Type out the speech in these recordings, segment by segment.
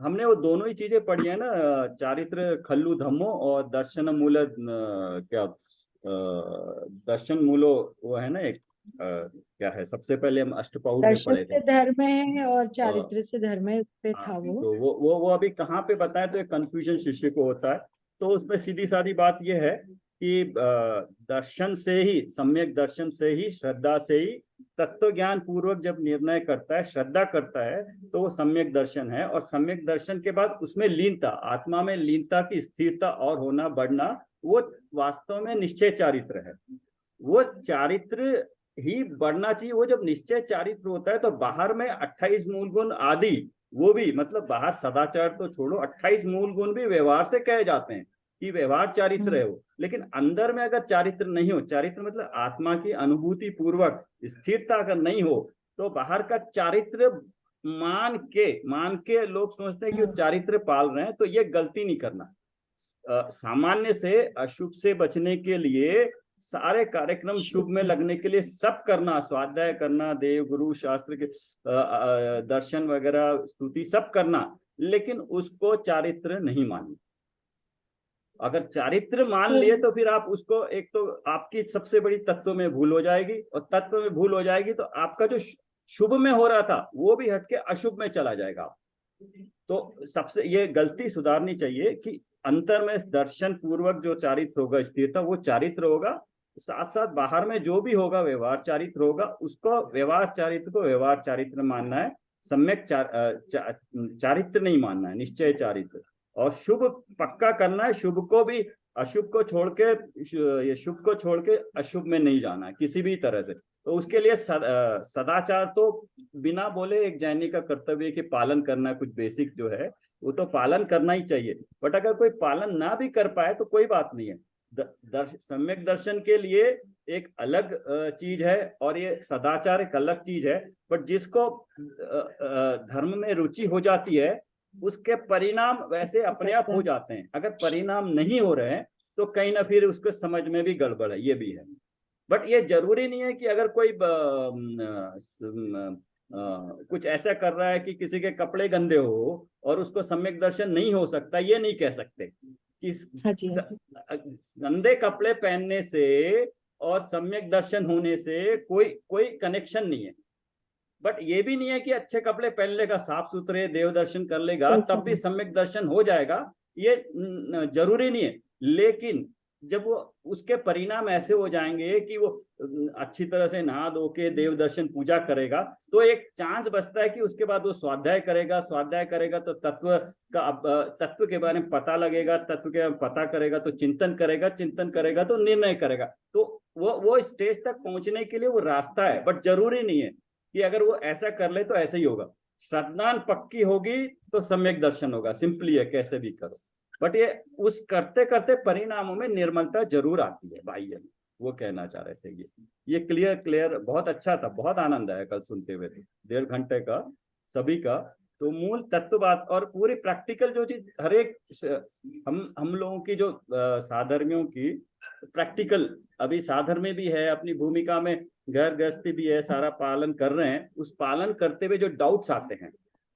हमने वो दोनों ही चीजें पढ़ी है ना, चारित्र खल्लू धम्मो और दर्शन मूल क्या दर्शन मूलो, वो है ना एक, क्या है, सबसे पहले हम अष्टपौर में दर्शन पढ़े थे। से धर्म है और अ, चारित्र से धर्म है, उस पे हाँ, था वो। तो वो अभी कहाँ पे बताए, तो एक कंफ्यूजन शिष्य को होता है। तो उसमें सीधी सादी बात यह है कि दर्शन से ही, सम्यक दर्शन से ही, श्रद्धा से ही तत्व ज्ञान पूर्वक जब निर्णय करता है, श्रद्धा करता है, तो वो सम्यक दर्शन है। और सम्यक दर्शन के बाद उसमें लीनता, आत्मा में लीनता की स्थिरता और होना, बढ़ना, वो वास्तव में निश्चय चारित्र है। वो चारित्र ही बढ़ना चाहिए। वो जब निश्चय चारित्र होता है तो बाहर में 28 मूल गुण आदि, वो भी मतलब बाहर सदाचार तो छोड़ो, 28 मूल गुण भी व्यवहार से कहे जाते हैं कि व्यवहार चारित्र है वो। लेकिन अंदर में अगर चारित्र नहीं हो, चारित्र मतलब आत्मा की अनुभूति पूर्वक स्थिरता अगर नहीं हो, तो बाहर का चारित्र मान के लोग सोचते हैं कि वो चारित्र पाल रहे हैं, तो ये गलती नहीं करना। सामान्य से अशुभ से बचने के लिए सारे कार्यक्रम शुभ में लगने के लिए सब करना, स्वाध्याय करना, देव गुरु शास्त्र के दर्शन वगैरह स्तुति सब करना, लेकिन उसको चारित्र नहीं मानिए। अगर चारित्र मान तो लिए तो फिर आप उसको, एक तो आपकी सबसे बड़ी तत्व में भूल हो जाएगी, और तत्व में भूल हो जाएगी तो आपका जो शुभ में हो रहा था वो भी हटके अशुभ में चला जाएगा। तो सबसे ये गलती सुधारनी चाहिए कि अंतर में दर्शन पूर्वक जो चारित्र होगा, स्थिरता, वो चारित्र होगा। साथ साथ बाहर में जो भी होगा व्यवहार चारित्र होगा, उसको व्यवहार चारित्र को व्यवहार चारित्र मानना है, सम्यक चारित्र नहीं मानना है, निश्चय चारित्र। और शुभ पक्का करना है, शुभ को भी अशुभ को छोड़ के, ये शुभ को छोड़ के अशुभ में नहीं जाना है किसी भी तरह से। तो उसके लिए सदाचार तो बिना बोले एक जैनी का कर्तव्य कि पालन करना, कुछ बेसिक जो है वो तो पालन करना ही चाहिए। बट अगर कोई पालन ना भी कर पाए तो कोई बात नहीं है। सम्यक दर्शन के लिए एक अलग चीज है, और ये सदाचार एक अलग चीज है। बट जिसको धर्म में रुचि हो जाती है, उसके परिणाम वैसे अपने आप हो जाते हैं। अगर परिणाम नहीं हो रहे हैं तो कहीं ना फिर उसको समझ में भी गड़बड़ है, ये भी है। बट ये जरूरी नहीं है कि अगर कोई कुछ ऐसा कर रहा है कि किसी के कपड़े गंदे हो और उसको सम्यक दर्शन नहीं हो सकता, ये नहीं कह सकते कि हाँ जी, हाँ जी। गंदे कपड़े पहनने से और सम्यक दर्शन होने से कोई कोई कनेक्शन नहीं है। बट ये भी नहीं है कि अच्छे कपड़े पहन लेगा, साफ सुथरे देव दर्शन कर लेगा कोई तब भी समझ। सम्यक दर्शन हो जाएगा, ये जरूरी नहीं है। लेकिन जब वो उसके परिणाम ऐसे हो जाएंगे कि वो अच्छी तरह से नहा धो के देव दर्शन पूजा करेगा, तो एक चांस बचता है कि उसके बाद वो स्वाध्याय करेगा, स्वाध्याय करेगा तो तत्व के बारे में पता लगेगा, तत्व के बारे में पता करेगा तो चिंतन करेगा, चिंतन करेगा तो निर्णय करेगा। तो वो स्टेज तक पहुंचने के लिए वो रास्ता है। बट जरूरी नहीं है कि अगर वो ऐसा कर ले तो ऐसे ही होगा। श्रद्धान पक्की होगी तो सम्यक दर्शन होगा, सिंपली है, कैसे भी करो। बट ये उस करते करते परिणामों में निर्मलता जरूर आती है भाई, ये वो कहना चाह रहे थे। ये क्लियर क्लियर बहुत अच्छा था, बहुत आनंद आया कल सुनते हुए। थे 1.5 घंटे का सभी का, तो मूल तत्व बात और पूरी प्रैक्टिकल जो चीज हर एक, हम लोगों की जो साधर्मियों की प्रैक्टिकल, अभी साधर्मी भी है अपनी भूमिका में, घर गृहस्थी भी है, सारा पालन कर रहे हैं। उस पालन करते हुए जो डाउट्स आते हैं,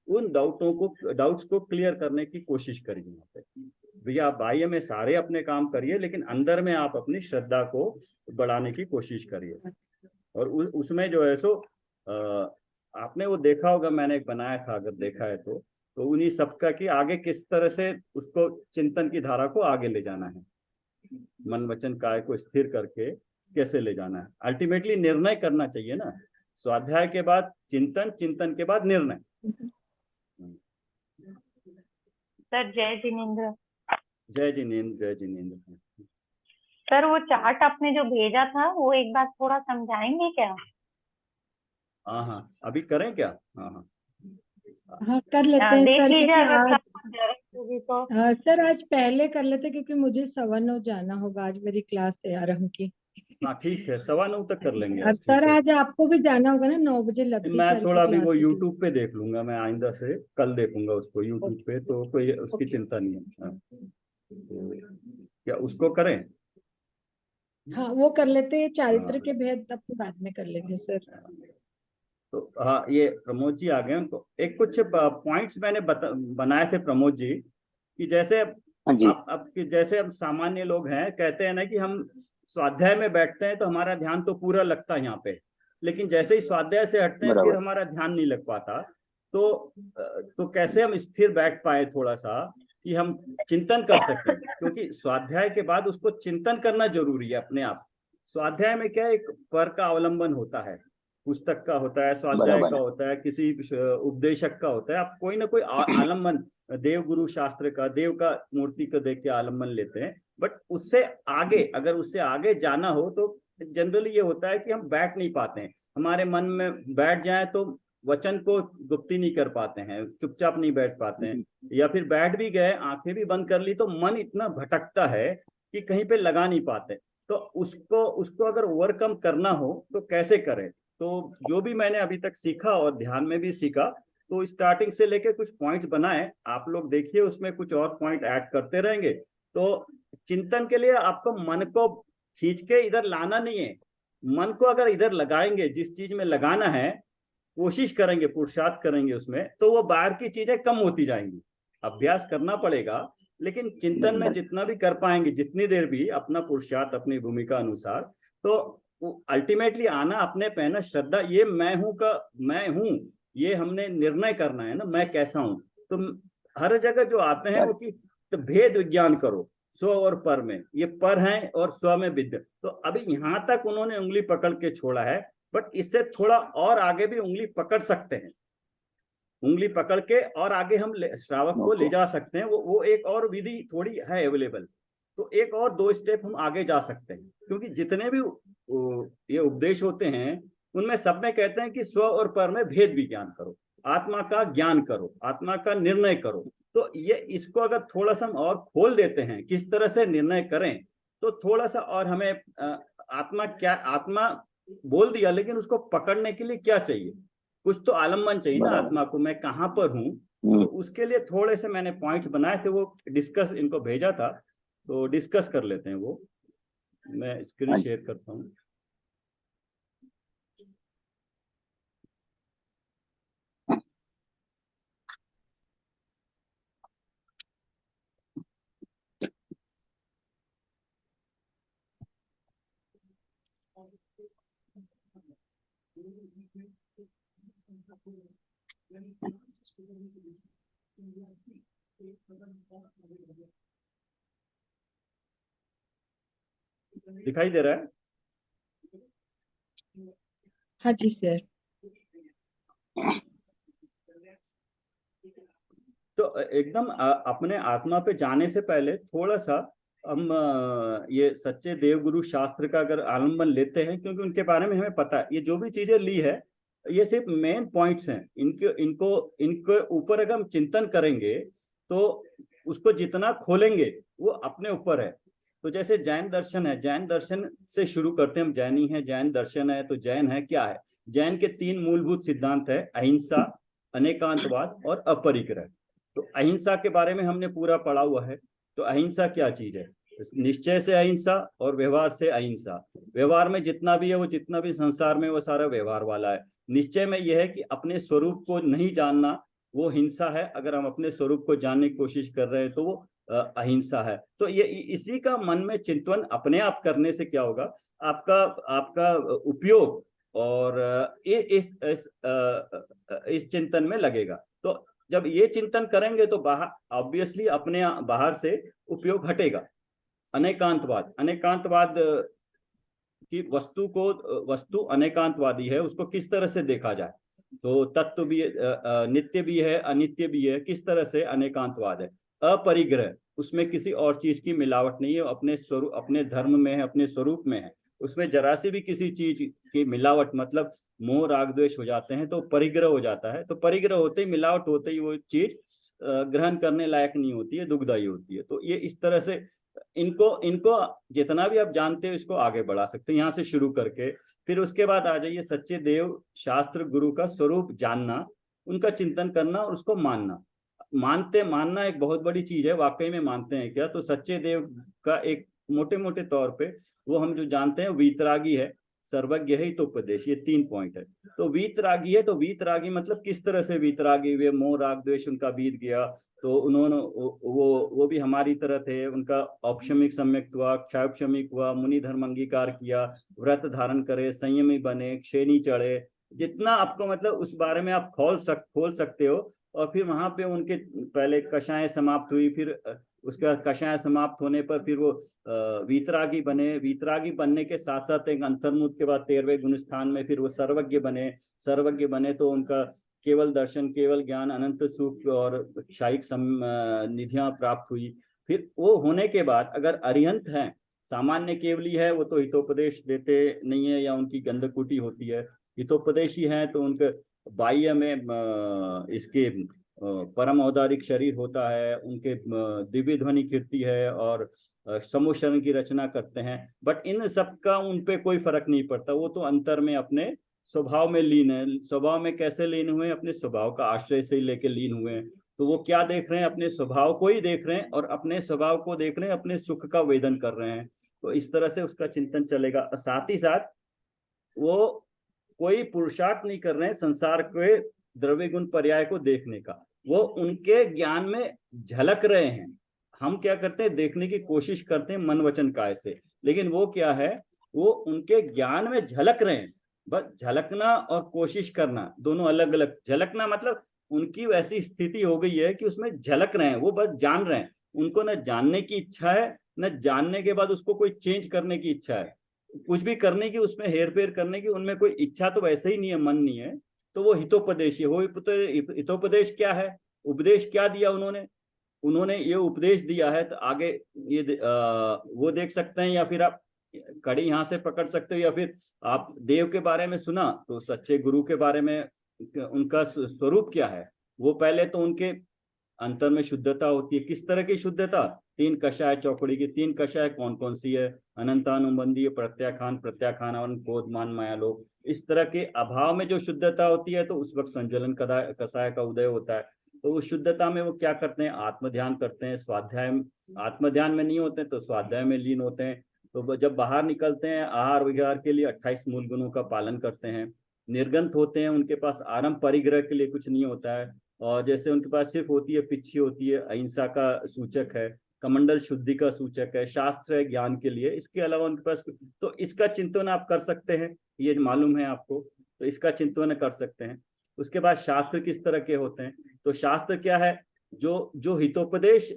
उन डाउट्स को क्लियर करने की कोशिश करिए। यहाँ पे भैया आप बाह्य में सारे अपने काम करिए, लेकिन अंदर में आप अपनी श्रद्धा को बढ़ाने की कोशिश करिए। और उसमें जो है सो आपने वो देखा होगा, मैंने एक बनाया था, अगर देखा है तो उन्हीं सबका कि आगे किस तरह से उसको चिंतन की धारा को आगे ले जाना है, मन वचन काय को स्थिर करके कैसे ले जाना है। अल्टीमेटली निर्णय करना चाहिए ना, स्वाध्याय के बाद चिंतन, चिंतन के बाद निर्णय। सर जय जिनेन्द्र। जय जिनेन्द्र, जय जिनेन्द्र। सर वो चार्ट आपने जो भेजा था वो एक बार थोड़ा समझाएंगे क्या? हाँ हाँ, अभी करें क्या? हाँ हाँ हाँ, कर लेते हैं देख सर, लीजिए क्योंकि अगर आज, सर जरूरत होगी तो। सर आज पहले कर लेते, क्योंकि मुझे 9:15 जाना होगा, आज मेरी क्लास है आरंभ की। हाँ, ठीक है, 9:15 तक कर लेंगे अब आज, ठीक सर है। आज आपको भी जाना होगा ना, 9 बजे लगती मैं सर की थोड़ा अभी वो क्लास होती यूट्यूब पे देख लूंगा, मैं आइंदा से कल देखूंगा उसको है। यूट्यूब पे, तो कोई उसकी ओके। चिंता नहीं है। हाँ, तो क्या उसको करें? हाँ, वो कर लेते हैं, चारित्र हाँ, के भेद तब तो बाद में कर लेंगे सर। तो हाँ, ये प्रमोद जी आ गए। उनको एक कुछ पॉइंट्स मैंने बनाए थे प्रमोद जी, कि जैसे हाँ जी। अब जैसे अब सामान्य लोग हैं, कहते हैं ना कि हम स्वाध्याय में बैठते हैं तो हमारा ध्यान तो पूरा लगता है यहाँ पे, लेकिन जैसे ही स्वाध्याय से हटते हैं फिर बराबर। हमारा ध्यान नहीं लग पाता। तो कैसे हम स्थिर बैठ पाए थोड़ा सा, कि हम चिंतन कर सकें, क्योंकि स्वाध्याय के बाद उसको चिंतन करना जरूरी है अपने आप। स्वाध्याय में क्या है, एक पर का अवलंबन होता है, पुस्तक का होता है, स्वाध्याय बराबर का है। होता है, किसी उपदेशक का होता है। आप कोई ना कोई आलम्बन, देव गुरु शास्त्र का, देव का मूर्ति को देख के आलम्बन लेते हैं। बट उससे आगे, अगर उससे आगे जाना हो तो जनरली ये होता है कि हम बैठ नहीं पाते हैं। हमारे मन में बैठ जाए तो वचन को गुप्ती नहीं कर पाते हैं, चुपचाप नहीं बैठ पाते हैं, या फिर बैठ भी गए, आंखें भी बंद कर ली, तो मन इतना भटकता है कि कहीं पे लगा नहीं पाते। तो उसको अगर ओवरकम करना हो तो कैसे करें? तो जो भी मैंने अभी तक सीखा और ध्यान में भी सीखा, तो स्टार्टिंग से लेके कुछ पॉइंट्स बनाए, आप लोग देखिए, उसमें कुछ और पॉइंट ऐड करते रहेंगे। तो चिंतन के लिए आपको मन को खींच के इधर लाना नहीं है। मन को अगर इधर लगाएंगे, जिस चीज में लगाना है, कोशिश करेंगे, पुरुषार्थ करेंगे उसमें, तो वो बाहर की चीजें कम होती जाएंगी। अभ्यास करना पड़ेगा, लेकिन चिंतन में जितना भी कर पाएंगे, जितनी देर भी अपना पुरुषार्थ अपनी भूमिका अनुसार, तो अल्टीमेटली आना अपने पे ना, श्रद्धा, ये मैं हूं का मैं हूं, ये हमने निर्णय करना है ना, मैं कैसा हूं। तो हर जगह जो आते हैं वो कि तो भेद विज्ञान करो, स्व और पर में, ये पर हैं और स्व में विद्य। तो अभी यहां तक उन्होंने उंगली पकड़ के छोड़ा है, बट इससे थोड़ा और आगे भी उंगली पकड़ सकते हैं। उंगली पकड़ के और आगे हम श्रावक को ले जा सकते हैं। वो एक और विधि थोड़ी है अवेलेबल। तो एक और 2 स्टेप हम आगे जा सकते हैं, क्योंकि जितने भी ये उपदेश होते हैं, उनमें सब में कहते हैं कि स्व और पर में भेद विज्ञान करो, आत्मा का ज्ञान करो, आत्मा का निर्णय करो। तो ये इसको अगर थोड़ा सा हम और खोल देते हैं, किस तरह से निर्णय करें, तो थोड़ा सा और हमें आत्मा क्या, आत्मा बोल दिया, लेकिन उसको पकड़ने के लिए क्या चाहिए? कुछ तो आलम्बन चाहिए ना आत्मा को, मैं कहाँ पर हूँ। तो उसके लिए थोड़े से मैंने पॉइंट्स बनाए थे, वो डिस्कस, इनको भेजा था, तो डिस्कस कर लेते हैं वो। मैं स्क्रीन शेयर करता हूँ। दिखाई दे रहा है? हाँ जी सर। तो एकदम अपने आत्मा पे जाने से पहले थोड़ा सा हम ये सच्चे देवगुरु शास्त्र का अगर आलम्बन लेते हैं, क्योंकि उनके बारे में हमें पता है, ये जो भी चीजें ली है ये सिर्फ मेन पॉइंट्स हैं। इनके ऊपर अगर हम चिंतन करेंगे तो उसको जितना खोलेंगे वो अपने ऊपर है। तो जैसे जैन दर्शन है, जैन दर्शन से शुरू करते हैं हम। जैनी है, जैन दर्शन है, तो जैन है क्या है? जैन के 3 मूलभूत सिद्धांत है, अहिंसा, अनेकांतवाद और अपरिग्रह। तो अहिंसा के बारे में हमने पूरा पढ़ा हुआ है। तो अहिंसा क्या चीज है? निश्चय से अहिंसा और व्यवहार से अहिंसा। व्यवहार में जितना भी है, वो जितना भी संसार में, वो सारा व्यवहार वाला है। निश्चय में यह है कि अपने स्वरूप को नहीं जानना, वो हिंसा है। अगर हम अपने स्वरूप को जानने की कोशिश कर रहे हैं तो वो अहिंसा है। तो ये इसी का मन में चिंतन अपने आप करने से क्या होगा, आपका उपयोग और इस चिंतन में लगेगा। तो जब ये चिंतन करेंगे तो बाहर ऑब्वियसली अपने बाहर से उपयोग हटेगा। अनेकांतवाद की वस्तु अनेकांतवादी है, उसको किस तरह से देखा जाए। तो तत्व भी नित्य भी है, अनित्य भी है, किस तरह से अनेकांतवाद है। अपरिग्रह, उसमें किसी और चीज की मिलावट नहीं है, अपने स्वरूप, अपने धर्म में है, अपने स्वरूप में है। उसमें जरा सी भी किसी चीज की मिलावट, मतलब मोह राग द्वेष हो जाते हैं तो परिग्रह हो जाता है। तो परिग्रह होते ही, मिलावट होते ही वो चीज ग्रहण करने लायक नहीं होती है, दुखदायी होती है। तो ये इस तरह से इनको जितना भी आप जानते हो इसको आगे बढ़ा सकते हैं, यहाँ से शुरू करके। फिर उसके बाद आ जाइए सच्चे देव शास्त्र गुरु का स्वरूप जानना, उनका चिंतन करना और उसको मानना। मानना एक बहुत बड़ी चीज है। वाकई में मानते हैं क्या? तो सच्चे देव का एक मोटे मोटे तौर पे वो हम जो जानते हैं वीतरागी है। सर्वज्ञ है, हितोपदेश, ये 3 पॉइंट है। तो वीतरागी है, तो वीतरागी मतलब किस तरह से वीतरागी, वे मोह राग द्वेष उनका बीत गया, तो उन्होंने वो भी हमारी तरह थे, उनका औपशमिक सम्यक हुआ, क्षापशमिक हुआ, मुनि धर्म अंगीकार किया, व्रत धारण करे, संयमी बने, क्षेणी चढ़े, जितना आपको मतलब उस बारे में आप खोल सकते हो। और फिर वहां पे उनके पहले कषाय समाप्त हुई, फिर उसके बाद कषाय समाप्त होने पर फिर वो वीतरागी बने। वीतरागी बनने के साथ साथ एक अंतर्मुख के बाद 13वें गुण स्थान में फिर वो सर्वज्ञ बने। सर्वज्ञ बने तो उनका केवल दर्शन, केवल ज्ञान, अनंत सुख और क्षायिक निधियां प्राप्त हुई। फिर वो होने के बाद अगर अरिहंत है, सामान्य केवली है, वो तो हितोपदेश देते नहीं है या उनकी गंधकुटी होती है। हितोपदेशी हैं तो उनके बाह्य में इसके परम औदारिक शरीर होता है, उनके दिव्य ध्वनि कीर्ति है और समूह की रचना करते हैं। बट इन सब का उन पे कोई फर्क नहीं पड़ता, वो तो अंतर में अपने स्वभाव में लीन है। स्वभाव में कैसे लीन हुए? अपने स्वभाव का आश्रय से लेके लीन हुए हैं। तो वो क्या देख रहे हैं? अपने स्वभाव को ही देख रहे हैं और अपने स्वभाव को देख रहे हैं, अपने सुख का वेदन कर रहे हैं। तो इस तरह से उसका चिंतन चलेगा। साथ ही साथ वो कोई पुरुषार्थ नहीं कर रहे हैं संसार के द्रव्य गुण पर्याय को देखने का, वो उनके ज्ञान में झलक रहे हैं। हम क्या करते हैं? देखने की कोशिश करते हैं मन वचन काय से, लेकिन वो क्या है? वो उनके ज्ञान में झलक रहे हैं। बस झलकना और कोशिश करना दोनों अलग अलग। झलकना मतलब उनकी वैसी स्थिति हो गई है कि उसमें झलक रहे हैं, वो बस जान रहे हैं। उनको न जानने की इच्छा है, न जानने के बाद उसको कोई चेंज करने की इच्छा है, कुछ भी करने की, उसमें हेर फेर करने की उनमें कोई इच्छा तो वैसे ही नहीं है, मन नहीं है। तो वो हितोपदेशी हो। हितोपदेश क्या है? उपदेश क्या दिया उन्होंने ये उपदेश दिया है। तो आगे ये वो देख सकते हैं, या फिर आप कड़ी यहाँ से पकड़ सकते हो, या फिर आप देव के बारे में सुना तो सच्चे गुरु के बारे में उनका स्वरूप क्या है। वो पहले तो उनके अंतर में शुद्धता होती है। किस तरह की शुद्धता? 3 कषाय चौकड़ी की। 3 कषाय कौन कौन सी है? अनंतानुबंधी, प्रत्याखान, प्रत्याखान, क्रोध, मान, माया, लोभ। इस तरह के अभाव में जो शुद्धता होती है तो उस वक्त संज्वलन कषाय का उदय होता है। तो उस शुद्धता में वो क्या करते हैं? आत्म ध्यान करते हैं। स्वाध्याय, आत्म ध्यान में नहीं होते तो स्वाध्याय में लीन होते हैं। तो जब बाहर निकलते हैं आहार विहार के लिए 28 मूल गुणों का पालन करते हैं। निर्गंत होते हैं, उनके पास आरंभ परिग्रह के लिए कुछ नहीं होता है। और जैसे उनके पास सिर्फ होती है पिच्छी होती है, अहिंसा का सूचक है, कमंडल शुद्धि का सूचक है, शास्त्र है ज्ञान के लिए। इसके अलावा उनके पास, तो इसका चिंतन आप कर सकते हैं, ये मालूम है आपको, तो इसका चिंतन कर सकते हैं। उसके बाद शास्त्र किस तरह के होते हैं? तो शास्त्र क्या है? जो हितोपदेश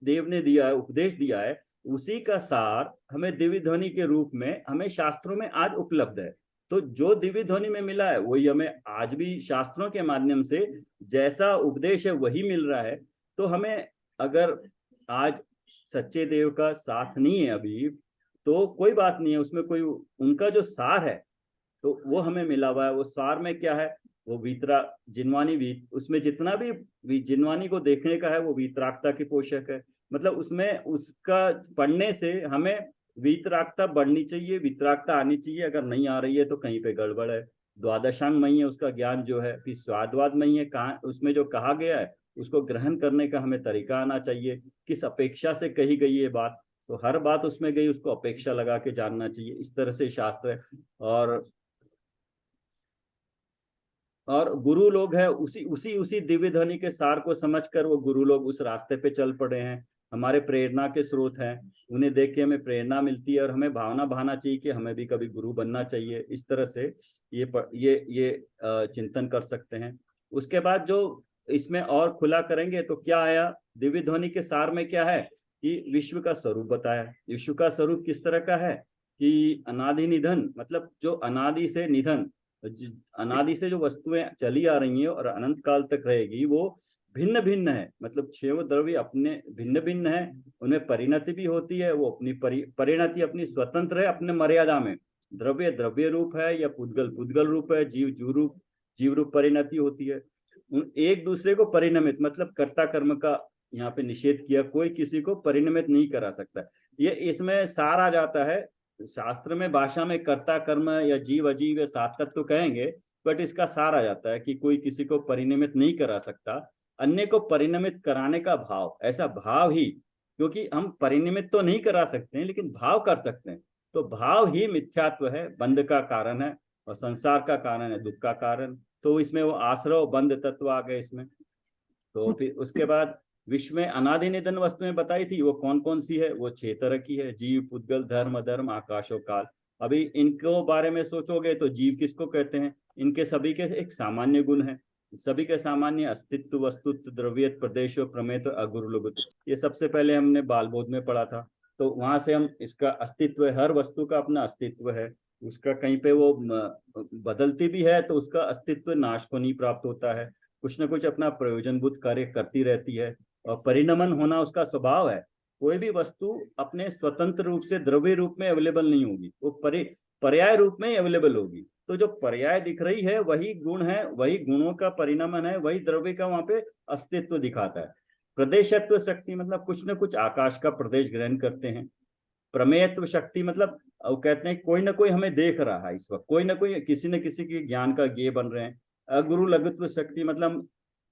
देव ने दिया है, उपदेश दिया है, उसी का सार हमें दिव्य ध्वनि के रूप में हमें शास्त्रों में आज उपलब्ध है। तो जो दिव्य ध्वनि में मिला है वही हमें आज भी शास्त्रों के माध्यम से जैसा उपदेश है वही मिल रहा है। तो हमें अगर आज सच्चे देव का साथ नहीं है अभी, तो कोई बात नहीं है, उसमें कोई उनका जो सार है तो वो हमें मिला हुआ है। वो सार में क्या है? वो वीतरा जिनवानी, उसमें जितना भी जिनवानी को देखने का है वो वीतरागता की पोषक है। मतलब उसमें उसका पढ़ने से हमें वीतरागता बढ़नी चाहिए, वीतरागता आनी चाहिए। अगर नहीं आ रही है तो कहीं पे गड़बड़ है। द्वादशांगमयी है उसका ज्ञान जो है, फिर स्वादवादमयी है, कहाँ उसमें जो कहा गया है उसको ग्रहण करने का हमें तरीका आना चाहिए। किस अपेक्षा से कही गई ये बात, तो हर बात उसमें गई उसको अपेक्षा लगा के जानना चाहिए। इस तरह से शास्त्र है। और गुरु लोग है उसी दिव्य ध्वनि के सार को समझकर वो गुरु लोग उस रास्ते पे चल पड़े हैं, हमारे प्रेरणा के स्रोत हैं। उन्हें देख के हमें प्रेरणा मिलती है और हमें भावना बहाना चाहिए कि हमें भी कभी गुरु बनना चाहिए। इस तरह से ये चिंतन कर सकते हैं। उसके बाद जो इसमें और खुला करेंगे तो क्या आया? दिव्य ध्वनि के सार में क्या है कि विश्व का स्वरूप बताया। विश्व का स्वरूप किस तरह का है कि अनादि निधन, मतलब जो अनादि से निधन, अनादि से जो वस्तुएं चली आ रही हैं और अनंत काल तक रहेगी, वो भिन्न भिन्न है। मतलब 6 द्रव्य अपने भिन्न भिन्न है, उनमें परिणति भी होती है। वो अपनी परिणति अपनी स्वतंत्र है अपने मर्यादा में। द्रव्य द्रव्य रूप है या पुद्गल पुद्गल रूप है, जीव रूप परिणति होती है। एक दूसरे को परिणमित, मतलब कर्ता कर्म का यहाँ पे निषेध किया, कोई किसी को परिणमित नहीं करा सकता। ये इसमें सार आ जाता है। शास्त्र में भाषा में कर्ता कर्म या जीव अजीव या 7 तत्व तो कहेंगे, बट इसका सार आ जाता है कि कोई किसी को परिणमित नहीं करा सकता। अन्य को परिणमित कराने का भाव, ऐसा भाव ही, क्योंकि हम परिणमित तो नहीं करा सकते हैं लेकिन भाव कर सकते हैं। तो भाव ही मिथ्यात्व है, बंध का कारण है और संसार का कारण है दुख का कारण। तो इसमें वो आश्रव बंध तत्व आ गए इसमें। तो फिर उसके बाद विश्व में अनादि निधन वस्तुएं बताई थी, वो कौन कौन सी है? वो 6 तरह की है, जीव, पुद्गल, धर्म, अधर्म, आकाश और काल। अभी इनको बारे में सोचोगे तो जीव किसको कहते हैं? इनके सभी के एक सामान्य गुण है, सभी के सामान्य अस्तित्व, वस्तुत्व, द्रव्यत, प्रदेश, प्रमेय, अगुरु, लघुत। ये सबसे पहले हमने बाल बोध में पढ़ा था। तो वहां से हम इसका अस्तित्व है, हर वस्तु का अपना अस्तित्व है, उसका कहीं पे वो बदलती भी है तो उसका अस्तित्व नाश को नहीं प्राप्त होता है, कुछ ना कुछ अपना प्रयोजनभूत कार्य करती रहती है और परिणमन होना उसका स्वभाव है। कोई भी वस्तु अपने स्वतंत्र रूप से द्रव्य रूप में अवेलेबल नहीं होगी, वो पर्याय रूप में अवेलेबल होगी। तो जो पर्याय दिख रही है वही गुण है, वही गुणों का परिणमन है, वही द्रव्य का वहां पे अस्तित्व दिखाता है। प्रदेशत्व शक्ति मतलब कुछ न कुछ आकाश का प्रदेश ग्रहण करते हैं। प्रमेयत्व शक्ति मतलब वो कहते हैं कोई ना कोई हमें देख रहा है इस वक्त, कोई ना कोई किसी न किसी के ज्ञान का ज्ञेय बन रहे हैं। अगुरु लघुत्व शक्ति मतलब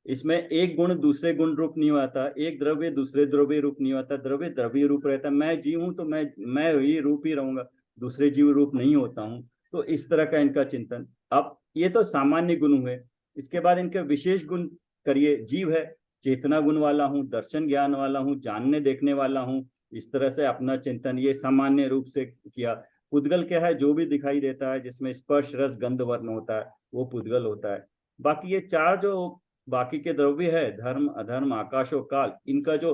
इसमें एक गुण दूसरे गुण रूप नहीं होता, एक द्रव्य दूसरे द्रव्य रूप नहीं होता, द्रव्य द्रव्य रूप रहता है। मैं जीव हूं तो मैं ही रूप ही रहूंगा, दूसरे जीव रूप नहीं होता हूं। तो इस तरह का इनका चिंतन। अब ये तो सामान्य गुण हुए, इसके बाद इनके विशेष गुण करिए। जीव है, चेतना गुण वाला हूँ, दर्शन ज्ञान वाला हूँ, जानने देखने वाला हूँ, इस तरह से अपना चिंतन ये सामान्य रूप से किया। पुद्गल क्या है? जो भी दिखाई देता है जिसमें स्पर्श रस गंध वर्ण होता है वो पुद्गल होता है। बाकी ये 4 जो बाकी के द्रव्य है, धर्म, अधर्म, आकाश और काल, इनका जो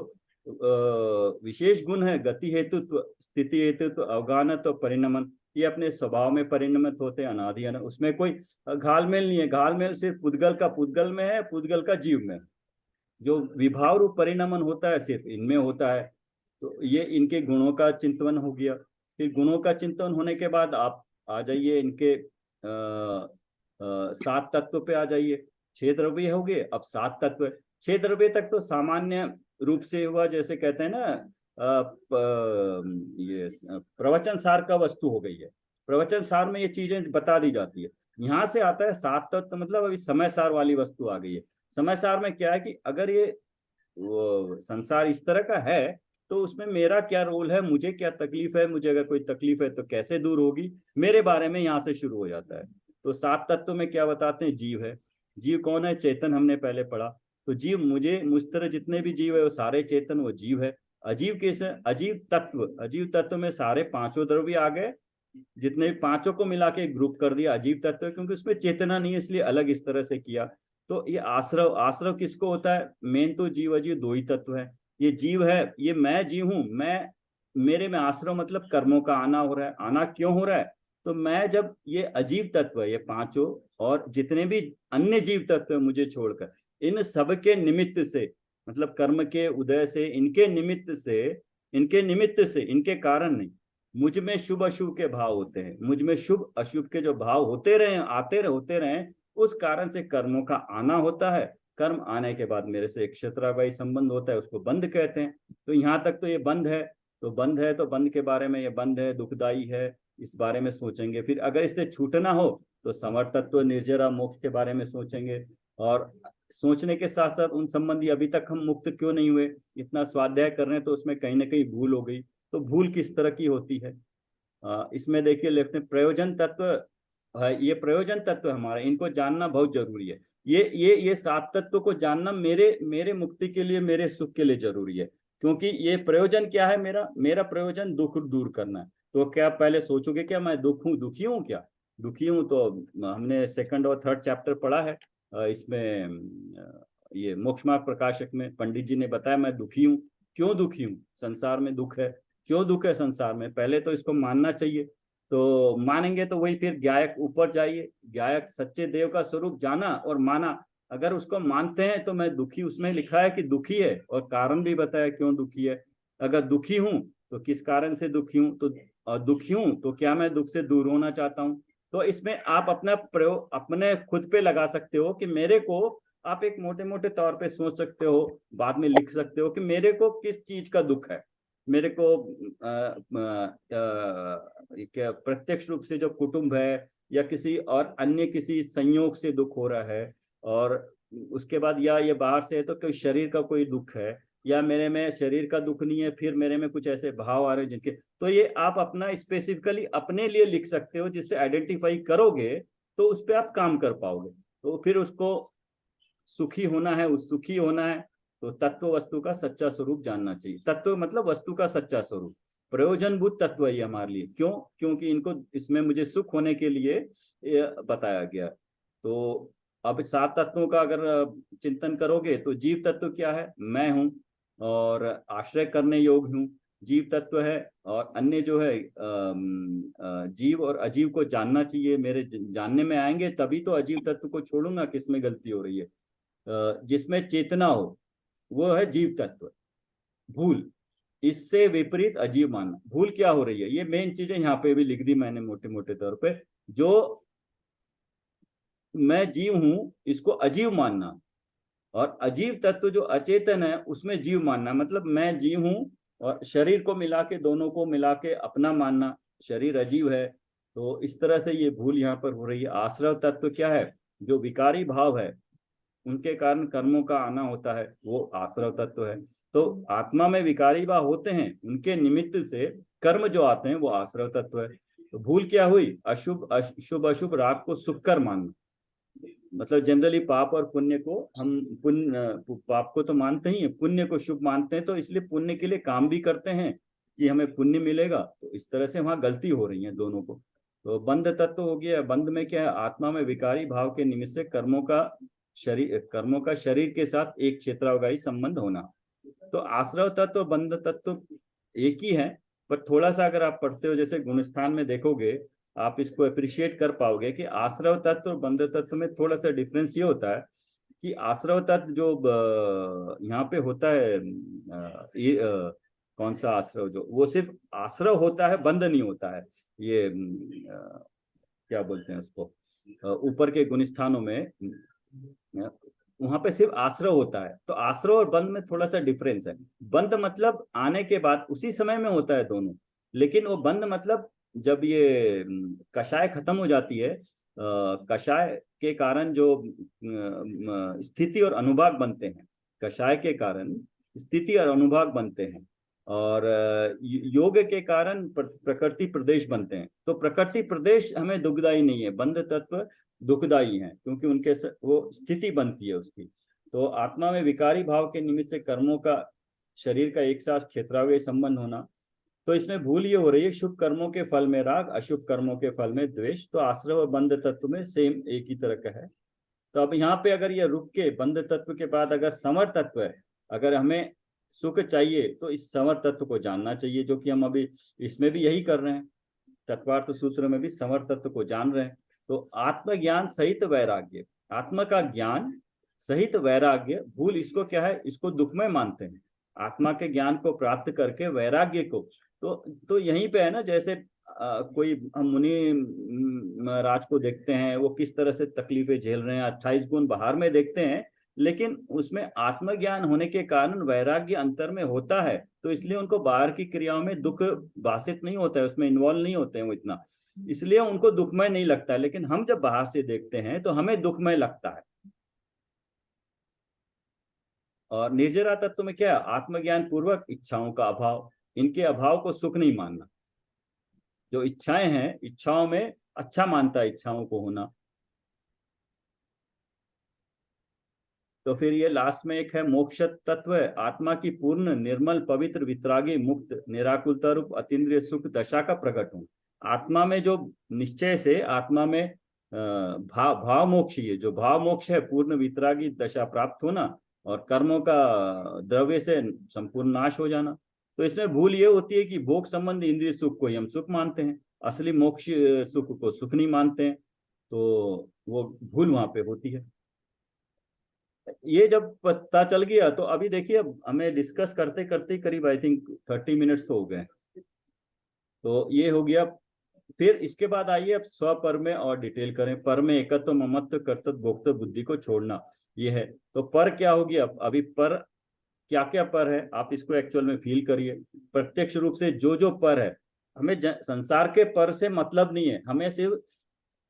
विशेष गुण है गति हेतुत्व, स्थिति हेतुत्व, अवगाहनत और परिणमन, ये अपने स्वभाव में परिणमित होते हैं, अनादि है, उसमें कोई घालमेल नहीं है। घालमेल सिर्फ पुद्गल का पुद्गल में है, पुद्गल का जीव में। जो विभाव रूप परिणमन होता है सिर्फ इनमें होता है। तो ये इनके गुणों का चिंतन हो गया। फिर गुणों का चिंतन होने के बाद आप आ जाइए इनके 7 तत्व पे आ जाइए। 6 द्रव्य हो गए, अब 7 तत्व। 6 द्रव्य तक तो सामान्य रूप से हुआ, जैसे कहते हैं ना ये प्रवचन सार का वस्तु हो गई है, प्रवचन सार में ये चीजें बता दी जाती है। यहाँ से आता है 7 तत्व, मतलब अभी समय सार वाली वस्तु आ गई है। समय सार में क्या है कि अगर ये वो संसार इस तरह का है तो उसमें मेरा क्या रोल है, मुझे क्या तकलीफ है, मुझे अगर कोई तकलीफ है तो कैसे दूर होगी, मेरे बारे में यहाँ से शुरू हो जाता है। तो 7 तत्व में क्या बताते हैं? जीव है। जीव कौन है? चेतन, हमने पहले पढ़ा। तो जीव मुझ तरह जितने भी जीव है वो सारे चेतन, वो जीव है। अजीव कैसे? अजीव तत्व, अजीव तत्व में सारे 5 द्रव्य आ गए, जितने भी 5 को मिला के ग्रुप कर दिया अजीव तत्व, क्योंकि उसमें चेतना नहीं है इसलिए अलग इस तरह से किया। तो ये आश्रव, आश्रव किसको होता है? मेन तो जीव अजीव 2 ही तत्व है। ये जीव है, ये मैं जीव हूं, मैं मेरे में आश्रव मतलब कर्मों का आना हो रहा है। आना क्यों हो रहा है? तो मैं जब ये अजीव तत्व है, ये 5 और जितने भी अन्य जीव तत्व है मुझे छोड़कर, इन सब के निमित्त से, मतलब कर्म के उदय से, इनके निमित्त से, इनके कारण नहीं, मुझ में शुभ अशुभ के भाव होते हैं। मुझ में शुभ अशुभ के जो भाव होते रहे, आते रहे, होते रहे, उस कारण से कर्मों का आना होता है। कर्म आने के बाद मेरे से एक क्षत्रावाही संबंध होता है, उसको बंध कहते हैं। तो यहाँ तक तो ये बंध है। तो बंध है तो बंध के बारे में, ये बंध है, दुखदाई है, इस बारे में सोचेंगे। फिर अगर इससे छूटना हो तो समर्थत्व, निर्जरा, मोक्ष के बारे में सोचेंगे। और सोचने के साथ साथ उन संबंधी अभी तक हम मुक्त क्यों नहीं हुए, इतना स्वाध्याय कर रहे हैं तो उसमें कहीं ना कहीं भूल हो गई। तो भूल किस तरह की होती है? इसमें देखिए लेफ्ट में प्रयोजन तत्व है। ये प्रयोजन तत्व हमारा, इनको जानना बहुत जरूरी है। ये 7 तत्व को जानना मेरे मुक्ति के लिए, मेरे सुख के लिए जरूरी है। क्योंकि ये प्रयोजन क्या है? मेरा प्रयोजन दुख दूर करना है। तो क्या पहले सोचोगे क्या मैं दुखी हूँ क्या? दुखी हूँ तो हमने 2nd और 3rd चैप्टर पढ़ा है। इसमें ये मोक्ष मार्ग प्रकाशक में पंडित जी ने बताया मैं दुखी हूँ। क्यों दुखी हूँ? संसार में दुख है। क्यों दुख है संसार में? पहले तो इसको मानना चाहिए। तो मानेंगे तो वही फिर ज्ञायक ऊपर जाइए। ज्ञायक सच्चे देव का स्वरूप जाना और माना। अगर उसको मानते हैं तो मैं दुखी, उसमें लिखा है कि दुखी है और कारण भी बताया क्यों दुखी है। अगर दुखी हूं तो किस कारण से दुखी हूं, तो दुखी हूं तो क्या मैं दुख से दूर होना चाहता हूं। तो इसमें आप अपना प्रयोग अपने खुद पे लगा सकते हो कि मेरे को, आप एक मोटे मोटे तौर पे सोच सकते हो, बाद में लिख सकते हो कि मेरे को किस चीज का दुख है। मेरे को क्या प्रत्यक्ष रूप से जो कुटुंब है या किसी और अन्य किसी संयोग से दुख हो रहा है, और उसके बाद या ये बाहर से है तो कोई शरीर का कोई दुख है, या मेरे में शरीर का दुख नहीं है, फिर मेरे में कुछ ऐसे भाव आ रहे हैं जिनके, तो ये आप अपना स्पेसिफिकली अपने लिए लिख सकते हो, जिससे आइडेंटिफाई करोगे तो उस पर आप काम कर पाओगे। तो फिर उसको सुखी होना है, उस सुखी होना है तो तत्व वस्तु का सच्चा स्वरूप जानना चाहिए। तत्व मतलब वस्तु का सच्चा स्वरूप, प्रयोजनभूत तत्व है हमारे लिए। क्यों? क्योंकि इनको इसमें मुझे सुख होने के लिए बताया गया। तो अब 7 तत्वों का अगर चिंतन करोगे तो जीव तत्व क्या है? मैं हूं और आश्रय करने योग्य हूं, जीव तत्व है। और अन्य जो है जीव और अजीव को जानना चाहिए, मेरे जानने में आएंगे तभी तो अजीव तत्व को छोड़ूंगा किसमें गलती हो रही है। जिसमें चेतना हो वो है जीव तत्व। भूल, इससे विपरीत अजीव मानना। भूल क्या हो रही है, ये मेन चीजें यहाँ पे भी लिख दी मैंने मोटे मोटे तौर पे। जो मैं जीव हूं इसको अजीव मानना, और अजीव तत्व जो अचेतन है उसमें जीव मानना। मतलब मैं जीव हूं और शरीर को मिला के, दोनों को मिला के अपना मानना, शरीर अजीव है। तो इस तरह से ये भूल यहाँ पर हो रही है। आश्रव तत्व क्या है? जो विकारी भाव है उनके कारण कर्मों का आना होता है, वो आश्रव तत्व है। तो आत्मा में विकारी भाव होते हैं, उनके निमित्त से कर्म जो आते हैं वो आश्रव तत्व है। तो भूल क्या हुई? अशुभ अशुभ राग को सुखकर मानना। मतलब जनरली पाप और पुण्य को हम पाप को तो मानते ही है, पुण्य को शुभ मानते हैं, तो इसलिए पुण्य के लिए काम भी करते हैं कि हमें पुण्य मिलेगा। तो इस तरह से वहां गलती हो रही है दोनों को। तो बंध तत्व हो गया। बंध में क्या है? आत्मा में विकारी भाव के निमित्त से कर्मों का शरीर के साथ एक क्षेत्रावगाही संबंध होना। तो आश्रव तत्व बंध तत्व एक ही है, पर थोड़ा सा अगर आप पढ़ते हो, जैसे गुणस्थान में देखोगे आप इसको अप्रिशिएट कर पाओगे कि आश्रव तत्व और बंध तत्व में थोड़ा सा डिफरेंस ये होता है कि आश्रव तत्व जो यहाँ पे होता है, कौन सा आश्रव, जो वो सिर्फ आश्रव होता है, बंध नहीं होता है। ये क्या बोलते हैं उसको, ऊपर के गुणस्थानों में वहां पे सिर्फ आश्रव होता है। तो आश्रव और बंध में थोड़ा सा डिफरेंस है। बंध मतलब आने के बाद उसी समय में होता है दोनों, लेकिन वो बंध मतलब जब ये कषाय खत्म हो जाती है, कषाय के कारण जो स्थिति और अनुभाग बनते हैं, कषाय के कारण स्थिति और अनुभाग बनते हैं, और योग के कारण प्रकृति प्रदेश बनते हैं। तो प्रकृति प्रदेश हमें दुखदाई नहीं है, बंध तत्व दुखदाई है, क्योंकि उनके वो स्थिति बनती है उसकी। तो आत्मा में विकारी भाव के निमित्त से कर्मों का शरीर का एक साथ क्षेत्रावय संबंध होना। तो इसमें भूल ये हो रही है, शुभ कर्मों के फल में राग, अशुभ कर्मों के फल में द्वेष। तो आश्रव और बंध तत्व में सेम एक ही तरह का है। तो अब यहाँ पे अगर ये रुक के बंध तत्व के बाद अगर संवर तत्व है, अगर हमें सुख चाहिए तो इस संवर तत्व को जानना चाहिए, जो कि हम अभी इसमें भी यही कर रहे हैं। तत्वार्थ सूत्र में भी संवर तत्व को जान रहे हैं। तो आत्मज्ञान सहित वैराग्य, आत्मा का ज्ञान सहित वैराग्य। भूल इसको क्या है? इसको दुखमय मानते हैं। आत्मा के ज्ञान को प्राप्त करके वैराग्य को, तो यहीं पे है ना, जैसे कोई हम मुनि महाराज को देखते हैं, वो किस तरह से तकलीफें झेल रहे हैं, 28 गुण बाहर में देखते हैं, लेकिन उसमें आत्मज्ञान होने के कारण वैराग्य अंतर में होता है। तो इसलिए उनको बाहर की क्रियाओं में दुख भाषित नहीं होता है, उसमें इन्वॉल्व नहीं होते हैं वो इतना, इसलिए उनको दुखमय नहीं लगता है। लेकिन हम जब बाहर से देखते हैं तो हमें दुखमय लगता है। और निर्जरा तत्व में क्या है? आत्मज्ञान पूर्वक इच्छाओं का अभाव, इनके अभाव को सुख नहीं मानना। जो इच्छाएं हैं, इच्छाओं में अच्छा मानता है इच्छाओं को होना। तो फिर ये लास्ट में एक है मोक्ष तत्व है, आत्मा की पूर्ण निर्मल पवित्र वितरागी मुक्त निराकुलता रूप अतीन्द्रिय सुख दशा का प्रकट हो। आत्मा में जो निश्चय से आत्मा में भाव मोक्ष, ये जो भाव मोक्ष है, पूर्ण वितरागी दशा प्राप्त होना और कर्मों का द्रव्य से संपूर्ण नाश हो जाना। तो इसमें भूल ये होती है कि भोग संबंधी इंद्रिय सुख को ही हम सुख मानते हैं, असली मोक्ष सुख को सुख नहीं मानते हैं। तो वो भूल वहां पे होती है। ये जब पता चल गया तो अभी देखिए, अब हमें डिस्कस करते करते करीब आई थिंक 30 मिनट्स तो हो गए। तो ये हो गया। फिर इसके बाद आइए अब स्वपर में और डिटेल करें। पर में एकत्व ममत्व कर्तव्य भोक्तव्य बुद्धि को छोड़ना, ये है। तो पर क्या होगी? अब अभी पर क्या क्या पर है, आप इसको एक्चुअल में फील करिए। प्रत्यक्ष रूप से जो जो पर है, हमें संसार के पर से मतलब नहीं है, हमें सिर्फ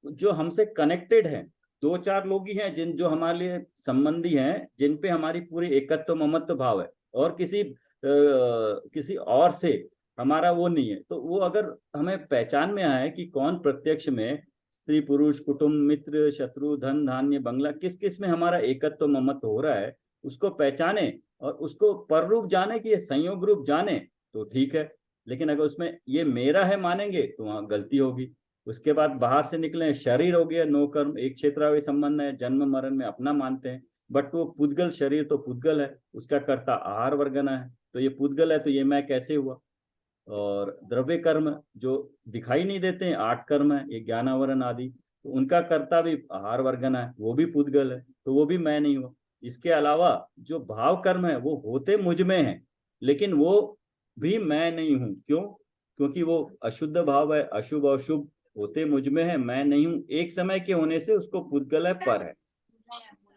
जो हमसे कनेक्टेड है, 2-4 लोग ही हैं जिन जो हमारे लिए संबंधी हैं, जिन पे हमारी पूरी एकत्व ममत्व भाव है, और किसी और से हमारा वो नहीं है। तो वो अगर हमें पहचान में आए कि कौन प्रत्यक्ष में स्त्री पुरुष कुटुंब मित्र शत्रु धन धान्य बंगला किस किस में हमारा एकत्व ममत्व हो रहा है, उसको पहचाने और उसको पर रूप जाने कि ये संयोग रूप जाने तो ठीक है। लेकिन अगर उसमें ये मेरा है मानेंगे तो वहां गलती होगी। उसके बाद बाहर से निकले, शरीर हो गया नो कर्म, एक क्षेत्रावय संबंध है, जन्म मरण में अपना मानते हैं। बट वो पुद्गल शरीर तो पुद्गल है, उसका कर्ता आहार वर्गना है, तो ये पुद्गल है तो ये मैं कैसे हुआ। और द्रव्य कर्म जो दिखाई नहीं देते हैं, 8 कर्म है, ये ज्ञानावरण आदि, तो उनका कर्ता भी आहार वर्गना है, वो भी पुद्गल है, तो वो भी मैं नहीं हुआ। इसके अलावा जो भाव कर्म है वो होते मुझ में है, लेकिन वो भी मैं नहीं हूं। क्यों? क्योंकि वो अशुद्ध भाव है, अशुभ और शुभ होते मुझ में है, मैं नहीं हूं। एक समय के होने से उसको पुद्गल है, पर है।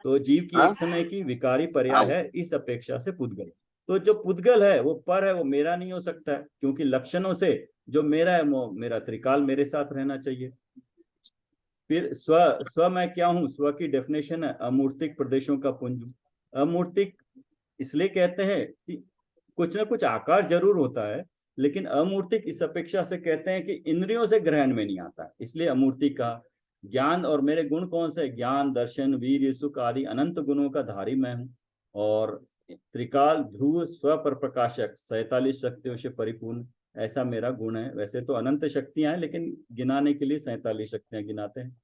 तो जीव की एक समय की विकारी पर्याय है, इस अपेक्षा से पुद्गल। तो जो पुद्गल है वो पर है, वो मेरा नहीं हो सकता है, क्योंकि लक्षणों से जो मेरा है वो मेरा त्रिकाल मेरे साथ रहना चाहिए। फिर स्व स्व मैं क्या हूं? स्व की डेफिनेशन है अमूर्तिक प्रदेशों का पुंज। अमूर्तिक इसलिए कहते हैं कि कुछ ना कुछ आकार जरूर होता है, लेकिन अमूर्तिक इस अपेक्षा से कहते हैं कि इंद्रियों से ग्रहण में नहीं आता, इसलिए अमूर्तिक का। ज्ञान और मेरे गुण कौन से? ज्ञान दर्शन वीर सुख आदि अनंत गुणों का धारी मैं हूँ। और त्रिकाल ध्रुव स्व पर प्रकाशक 47 शक्तियों से परिपूर्ण, ऐसा मेरा गुण है। वैसे तो अनंत शक्तियां हैं, लेकिन गिनाने के लिए 47 शक्तियां गिनाते हैं।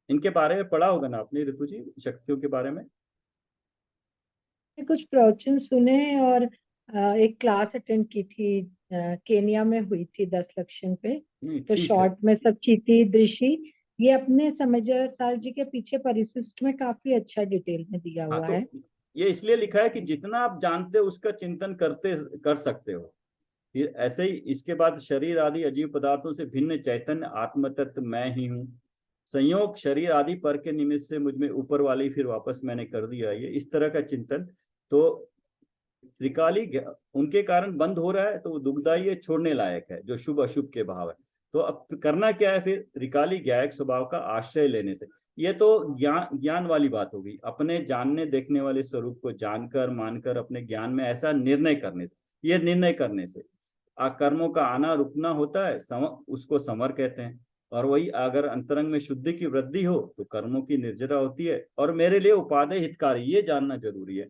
इनके बारे में पढ़ा होगा ना आपने ऋतु जी, शक्तियों के बारे में? कुछ प्रवचन सुने हैं और एक क्लास अटेंड की थी, केनिया में हुई थी 10 लक्षण पे। तो ठीक है। शॉर्ट में सब चीती दृषि ये अपने समझ सर जी के पीछे परिशिष्ट में काफी अच्छा डिटेल में दिया हाँ, हुआ तो है। ये इसलिए लिखा है कि जितना आप जानते हो उसका चिंतन कर सकते हो। फिर ऐसे ही इसके बाद शरीर आदि अजीव पदार्थों से भिन्न चैतन्य आत्म तत्व मैं ही हूँ। संयोग शरीर आदि पर के निमित्त से मुझ में ऊपर वाली फिर वापस मैंने कर दिया, ये इस तरह का चिंतन। तो त्रिकाली उनके कारण बंद हो रहा है, तो वो दुखदाई है, छोड़ने लायक है, जो शुभ अशुभ के भाव है। तो अब करना क्या है फिर? त्रिकाली ज्ञायक स्वभाव का आश्रय लेने से। ये तो ज्ञान वाली बात होगी, अपने जानने देखने वाले स्वरूप को जानकर मानकर अपने ज्ञान में ऐसा निर्णय करने से। ये निर्णय करने से कर्मों का आना रुकना होता है, उसको समर कहते हैं। और वही अगर अंतरंग में शुद्धि की वृद्धि हो तो कर्मों की निर्जरा होती है, और मेरे लिए उपादेय हितकारी, ये जानना जरूरी है।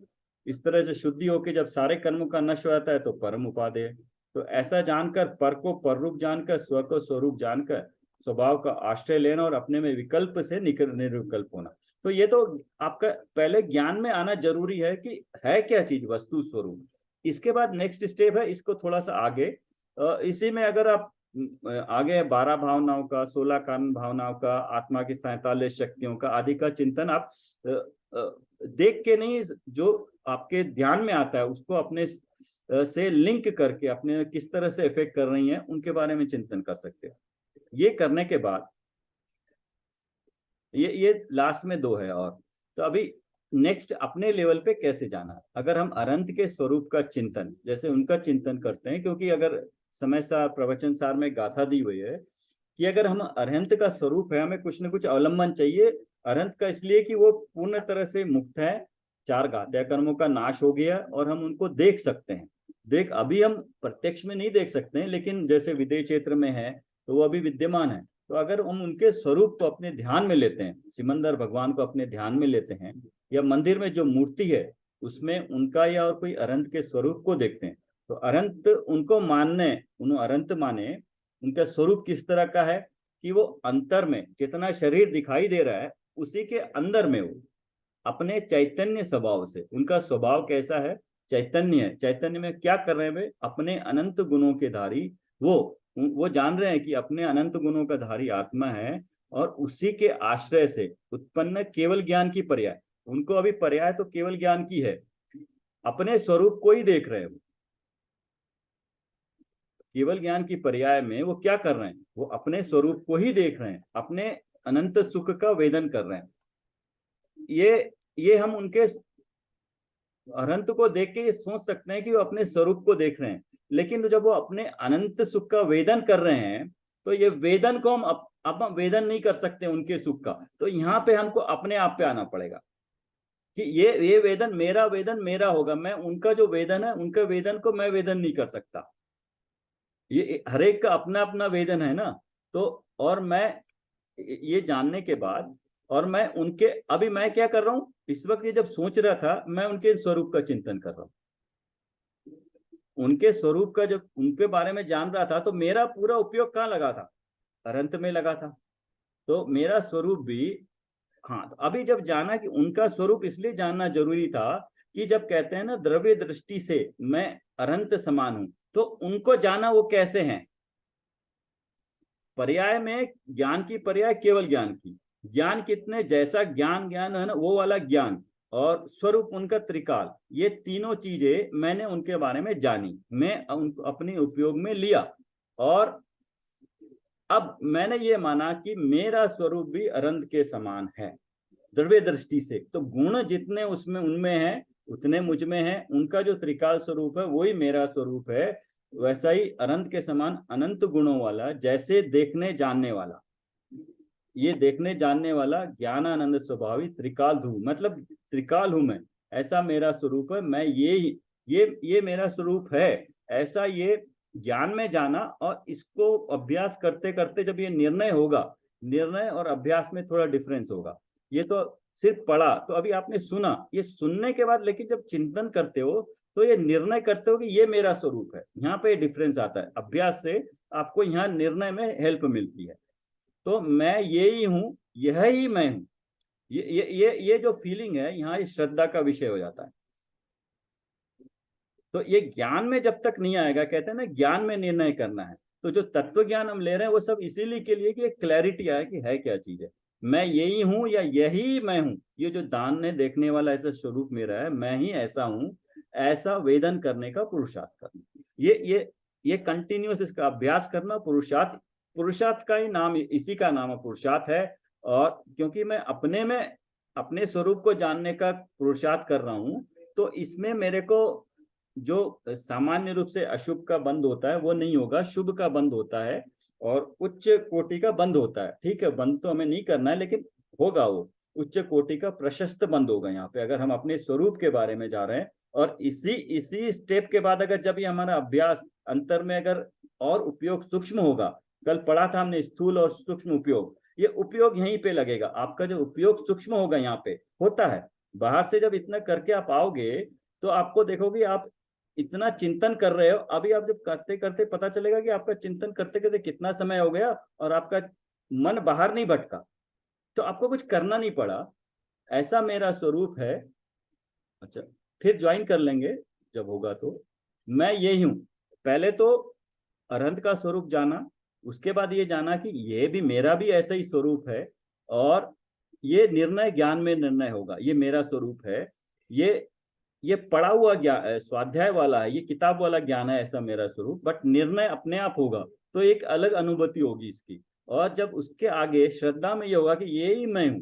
इस तरह से शुद्धि होकर जब सारे कर्मों का नष्ट हो जाता है तो परम उपादेय है। तो ऐसा जानकर, पर को पर रूप जानकर, स्व को स्वरूप जानकर स्वभाव का आश्रय लेना और अपने में विकल्प से निर्विकल्प होना। तो ये तो आपका पहले ज्ञान में आना जरूरी है कि है क्या चीज वस्तु स्वरूप। इसके बाद नेक्स्ट स्टेप है, इसको थोड़ा सा आगे इसी में अगर आप आगे 12 भावनाओं का, 16 कारण भावनाओं का, आत्मा की 47 शक्तियों का आदि का चिंतन आप देख के नहीं, जो आपके ध्यान में आता है उसको अपने से लिंक करके अपने किस तरह से इफेक्ट कर रही हैं उनके बारे में चिंतन कर सकते हैं। ये करने के बाद ये लास्ट में 2 है। और तो अभी नेक्स्ट अपने लेवल पे कैसे जाना। अगर हम अनंत के स्वरूप का चिंतन जैसे उनका चिंतन करते हैं, क्योंकि अगर समय सार प्रवचन सार में गाथा दी हुई है कि अगर हम अरहंत का स्वरूप है, हमें कुछ न कुछ अवलंबन चाहिए। अरहंत का इसलिए कि वो पूर्ण तरह से मुक्त है, 4 घात्या कर्मों का नाश हो गया और हम उनको देख सकते हैं। अभी हम प्रत्यक्ष में नहीं देख सकते हैं, लेकिन जैसे विदेह क्षेत्र में है तो वो अभी विद्यमान है। तो अगर हम उनके स्वरूप को अपने ध्यान में लेते हैं, सिमंदर भगवान को अपने ध्यान में लेते हैं, या मंदिर में जो मूर्ति है उसमें उनका या और कोई अरहंत के स्वरूप को देखते हैं, तो अरहंत उनको मानने, उन्हें अरहंत माने, उनका स्वरूप किस तरह का है कि वो अंतर में जितना शरीर दिखाई दे रहा है उसी के अंदर में वो अपने चैतन्य स्वभाव से, उनका स्वभाव कैसा है? चैतन्य है। चैतन्य में क्या कर रहे हैं वे? अपने अनंत गुणों के धारी वो जान रहे हैं कि अपने अनंत गुणों का धारी आत्मा है, और उसी के आश्रय से उत्पन्न केवल ज्ञान की पर्याय, उनको अभी पर्याय तो केवल ज्ञान की है, अपने स्वरूप को ही देख रहे हैं। केवल ज्ञान की पर्याय में वो क्या कर रहे हैं? वो अपने स्वरूप को ही देख रहे हैं, अपने अनंत सुख का वेदन कर रहे हैं। ये हम उनके अनंत को देख के ये सोच सकते हैं कि वो अपने स्वरूप को देख रहे हैं, लेकिन जब वो अपने अनंत सुख का वेदन कर रहे हैं तो ये वेदन को हम वेदन नहीं कर सकते उनके सुख का। तो यहाँ पे हमको अपने आप पे आना पड़ेगा। कि ये वेदन मेरा होगा, मैं उनका जो वेदन है उनके वेदन को मैं वेदन नहीं कर सकता। ये हर एक का अपना अपना वेदन है ना। तो और मैं ये जानने के बाद, और मैं उनके, अभी मैं क्या कर रहा हूं इस वक्त, ये जब सोच रहा था मैं उनके स्वरूप का चिंतन कर रहा हूं, उनके स्वरूप का जब उनके बारे में जान रहा था, तो मेरा पूरा उपयोग कहाँ लगा था, अनंत में लगा था। तो मेरा स्वरूप भी, हाँ, तो अभी जब जाना कि उनका स्वरूप इसलिए जानना जरूरी था कि जब कहते हैं ना द्रव्य दृष्टि से मैं अनंत समान हूं, तो उनको जाना वो कैसे हैं। पर्याय में ज्ञान की पर्याय केवल ज्ञान की, ज्ञान कितने, जैसा ज्ञान ज्ञान है ना वो वाला ज्ञान, और स्वरूप उनका त्रिकाल, ये तीनों चीजें मैंने उनके बारे में जानी, मैं अपने उपयोग में लिया। और अब मैंने ये माना कि मेरा स्वरूप भी अनंत के समान है द्रव्य दृष्टि से। तो गुण जितने उसमें उनमें हैं उतने मुझ में हैं, उनका जो त्रिकाल स्वरूप है वही मेरा स्वरूप है। वैसा ही अनंत के समान अनंत गुणों वाला, जैसे देखने जानने वाला, ये देखने जानने वाला ज्ञानानंद स्वभावी त्रिकाल ध्रुव, मतलब त्रिकाल हूं मैं, ऐसा मेरा स्वरूप है। मैं ये मेरा स्वरूप है, ऐसा ये ज्ञान में जाना। और इसको अभ्यास करते करते जब ये निर्णय होगा, निर्णय और अभ्यास में थोड़ा डिफरेंस होगा। ये तो सिर्फ पढ़ा, तो अभी आपने सुना, ये सुनने के बाद लेकिन जब चिंतन करते हो तो ये निर्णय करते हो कि ये मेरा स्वरूप है, यहाँ पे डिफरेंस आता है। अभ्यास से आपको यहाँ निर्णय में हेल्प मिलती है। तो मैं यही हूं, यह ही मैं हूं, ये जो फीलिंग है यहाँ, ये श्रद्धा का विषय हो जाता है। तो ये ज्ञान में जब तक नहीं आएगा, कहते हैं ना ज्ञान में निर्णय करना है, तो जो तत्व ज्ञान हम ले रहे हैं वो सब इसीलिए के लिए कि एक क्लैरिटी आए कि है क्या चीज है, मैं यही हूं या यही मैं हूं। ये जो दान ने देखने वाला ऐसा स्वरूप मेरा है, मैं ही ऐसा हूं, ऐसा वेदन करने का पुरुषार्थ करना, ये कंटिन्यूस इसका अभ्यास करना पुरुषार्थ, पुरुषार्थ का ही नाम, इसी का नाम पुरुषार्थ है। और क्योंकि मैं अपने में अपने स्वरूप को जानने का पुरुषार्थ कर रहा हूं, तो इसमें मेरे को जो सामान्य रूप से अशुभ का बंद होता है वो नहीं होगा, शुभ का बंद होता है और उच्च कोटि का बंद होता है। ठीक है, बंद तो हमें नहीं करना है, लेकिन होगा वो उच्च कोटि का प्रशस्त बंद होगा यहाँ पे, अगर हम अपने स्वरूप के बारे में जा रहे हैं। और इसी स्टेप के बाद अगर जब ये हमारा अभ्यास अंतर में अगर और उपयोग सूक्ष्म होगा, कल पढ़ा था हमने स्थूल और सूक्ष्म उपयोग, ये उपयोग यहीं पे लगेगा। आपका जो उपयोग सूक्ष्म होगा यहाँ पे होता है, बाहर से जब इतना करके आप आओगे तो आपको देखोगे आप इतना चिंतन कर रहे हो, अभी आप जब करते करते पता चलेगा कि आपका चिंतन करते करते कितना समय हो गया और आपका मन बाहर नहीं भटका, तो आपको कुछ करना नहीं पड़ा, ऐसा मेरा स्वरूप है। अच्छा, फिर ज्वाइन कर लेंगे जब होगा तो। मैं यही हूं, पहले तो अरहंत का स्वरूप जाना, उसके बाद ये जाना कि ये भी मेरा भी ऐसा ही स्वरूप है, और ये निर्णय ज्ञान में निर्णय होगा, ये मेरा स्वरूप है। ये पढ़ा हुआ ज्ञान स्वाध्याय वाला है, ये किताब वाला ज्ञान है, ऐसा मेरा स्वरूप, बट निर्णय अपने आप होगा, तो एक अलग अनुभूति होगी इसकी। और जब उसके आगे श्रद्धा में ये होगा कि ये ही मैं हूं,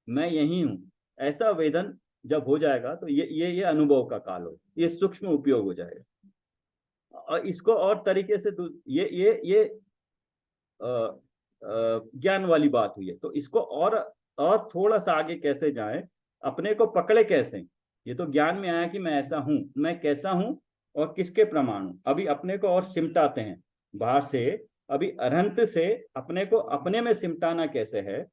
मैं यही हूं, ऐसा वेदन जब हो जाएगा, तो ये अनुभव का काल हो, ये सूक्ष्म उपयोग हो जाएगा। और इसको और तरीके से ये ज्ञान वाली बात हुई है, तो इसको और थोड़ा सा आगे कैसे जाएं, अपने को पकड़े कैसे। ये तो ज्ञान में आया कि मैं ऐसा हूं, मैं कैसा हूं और किसके प्रमाण हूं। अभी अपने को और सिमटाते हैं बाहर से, अभी अरहंत से अपने को अपने में सिमटाना कैसे है।